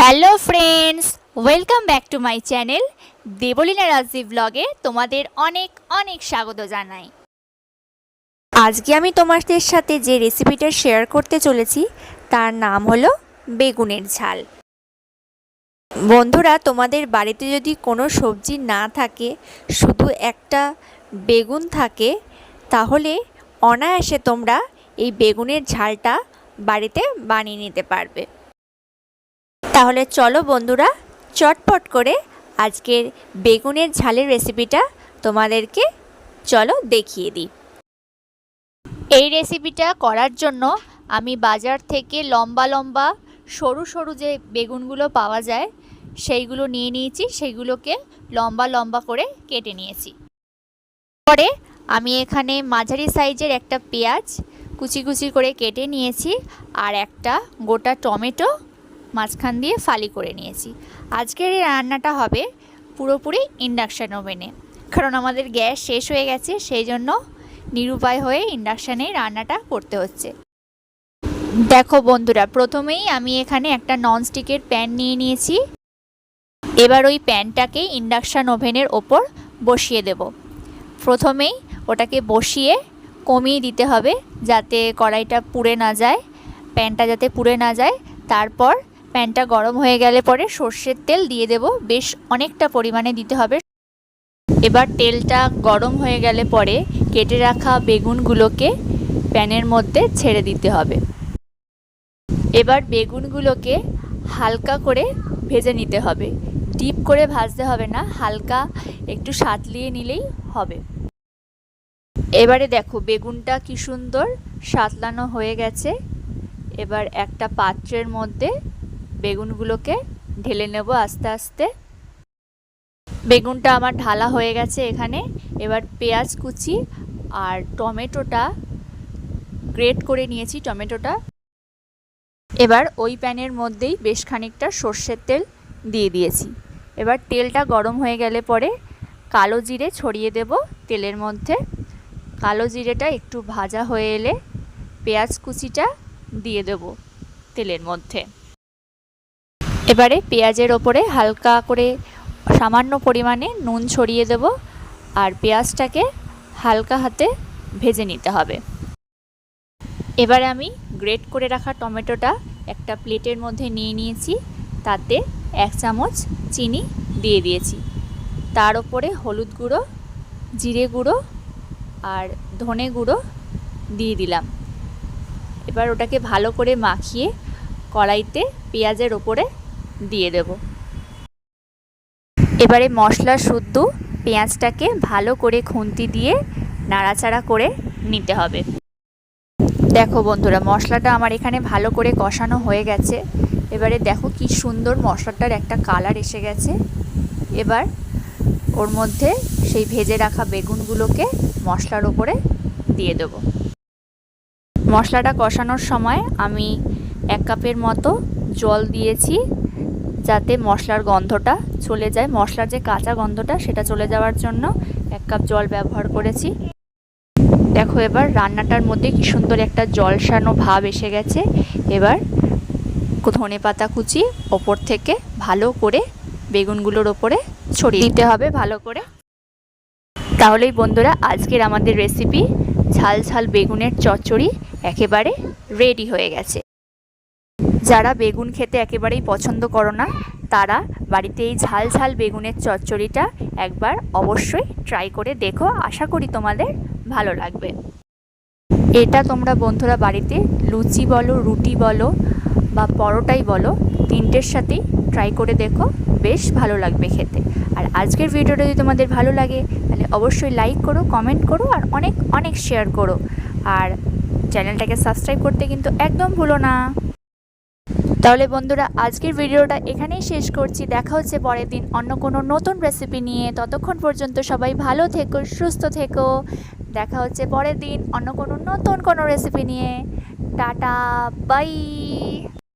Hello friends, welcome back to my channel Debleena Raji ব্লগে তোমাদের অনেক অনেক স্বাগত জানাই। আজকে আমি তোমাদের সাথে যে রেসিপিটা শেয়ার করতে চলেছি তার নাম হলো বেগুনের ঝাল। বন্ধুরা, তোমাদের বাড়িতে যদি কোনো সবজি না থাকে, শুধু একটা বেগুন থাকে, তাহলে অনায়াসে তোমরা এই বেগুনের ঝালটা বাড়িতে বানিয়ে নিতে পারবে। তাহলে চলো বন্ধুরা, চটপট করে আজকের বেগুনের ঝালের রেসিপিটা তোমাদেরকে চলো দেখিয়ে দিই। এই রেসিপিটা করার জন্য আমি বাজার থেকে লম্বা লম্বা সরু সরু যে বেগুনগুলো পাওয়া যায় সেইগুলো নিয়ে নিয়েছি। সেইগুলোকে লম্বা লম্বা করে কেটে নিয়েছি। পরে আমি এখানে মাঝারি সাইজের একটা পেঁয়াজ কুচি কুচি করে কেটে নিয়েছি, আর একটা গোটা টমেটো মাঝখান দিয়ে ফালি করে নিয়েছি। আজকের এই রান্নাটা হবে পুরোপুরি ইন্ডাকশান ওভেনে, কারণ আমাদের গ্যাস শেষ হয়ে গেছে, সেই জন্য নিরুপায় হয়ে ইন্ডাকশানে রান্নাটা করতে হচ্ছে। দেখো বন্ধুরা, প্রথমেই আমি এখানে একটা ননস্টিকের প্যান নিয়ে নিয়েছি। এবার ওই প্যানটাকে ইন্ডাকশান ওভেনের ওপর বসিয়ে দেব। প্রথমেই ওটাকে বসিয়ে কমিয়ে দিতে হবে যাতে কড়াইটা পুড়ে না যায়, প্যানটা যাতে পুড়ে না যায়। তারপর প্যানটা গরম হয়ে গেলে পরে সর্ষের তেল দিয়ে দেব, বেশ অনেকটা পরিমাণে দিতে হবে। এবার তেলটা গরম হয়ে গেলে পরে কেটে রাখা বেগুনগুলোকে প্যানের মধ্যে ছেড়ে দিতে হবে। এবার বেগুনগুলোকে হালকা করে ভেজে নিতে হবে, ডিপ করে ভাজতে হবে না, হালকা একটু সাঁতলিয়ে নিলেই হবে। এবারে দেখো বেগুনটা কি সুন্দর সাঁতলানো হয়ে গেছে। এবার একটা পাত্রের মধ্যে বেগুনগুলোকে ঢেলে নেব আস্তে আস্তে। বেগুনটা আমার ঢালা হয়ে গেছে এখানে। এবার পেঁয়াজ কুচি আর টমেটোটা গ্রেট করে নিয়েছি টমেটোটা। এবার ওই প্যানের মধ্যেই বেশ খানিকটা সর্ষের তেল দিয়ে দিয়েছি। এবার তেলটা গরম হয়ে গেলে পরে কালো জিরে ছড়িয়ে দেব তেলের মধ্যে। কালো জিরেটা একটু ভাজা হয়ে এলে পেঁয়াজ কুচিটা দিয়ে দেব তেলের মধ্যে। এবারে পেঁয়াজের ওপরে হালকা করে সামান্য পরিমাণে নুন ছড়িয়ে দেব, আর পেঁয়াজটাকে হালকা হাতে ভেজে নিতে হবে। এবারে আমি গ্রেট করে রাখা টমেটোটা একটা প্লেটের মধ্যে নিয়ে নিয়েছি, তাতে 1 চামচ চিনি দিয়ে দিয়েছি। তার ওপরে হলুদ গুঁড়ো, জিরে গুঁড়ো আর ধনে গুঁড়ো দিয়ে দিলাম। এবার ওটাকে ভালো করে মাখিয়ে কড়াইতে পেঁয়াজের ওপরে দিয়ে দেব। এবারে মশলা শুদ্ধ পেঁয়াজটাকে ভালো করে খুন্তি দিয়ে নাড়াচাড়া করে নিতে হবে। দেখো বন্ধুরা, মশলাটা আমার এখানে ভালো করে কষানো হয়ে গেছে। এবারে দেখো কি সুন্দর মশলাটার একটা কালার এসে গেছে। এবার ওর মধ্যে সেই ভেজে রাখা বেগুনগুলোকে মশলার ওপরে দিয়ে দেব। মশলাটা কষানোর সময় আমি 1 কাপের মতো জল দিয়েছি, যাতে মশলার গন্ধটা চলে যায়, মশলার যে কাঁচা গন্ধটা সেটা চলে যাওয়ার জন্য 1 কাপ জল ব্যবহার করেছি। দেখো এবার রান্নাটার মধ্যে কি সুন্দর একটা জলসানো ভাব এসে গেছে। এবার ধনেপাতা কুচি ওপর থেকে ভালো করে বেগুনগুলোর ওপরে ছড়িয়ে দিতে হবে ভালো করে। তাহলেই বন্ধুরা আজকের আমাদের রেসিপি ঝাল ঝাল বেগুনের চচ্চড়ি একেবারে রেডি হয়ে গেছে। যারা বেগুন খেতে একেবারেই পছন্দ করো না, তারা বাড়িতে এই ঝাল ঝাল বেগুনের চচ্চড়িটা একবার অবশ্যই ট্রাই করে দেখো, আশা করি তোমাদের ভালো লাগবে। এটা তোমরা বন্ধুরা বাড়িতে লুচি বলো, রুটি বলো বা পরোটাই বলো, তিনটের সাথেই ট্রাই করে দেখো, বেশ ভালো লাগবে খেতে। আর আজকের ভিডিওটা যদি তোমাদের ভালো লাগে তাহলে অবশ্যই লাইক করো, কমেন্ট করো আর অনেক অনেক শেয়ার করো। আর চ্যানেলটাকে সাবস্ক্রাইব করতে কিন্তু একদম ভুলো না। তাহলে বন্ধুরা আজকের ভিডিওটা এখানেই শেষ করছি। দেখা হচ্ছে পরের দিন অন্য কোনো নতুন রেসিপি নিয়ে। ততক্ষণ পর্যন্ত সবাই ভালো থেকো, সুস্থ থেকো। দেখা হচ্ছে পরের দিন অন্য কোনো নতুন কোনো রেসিপি নিয়ে। Tata, by.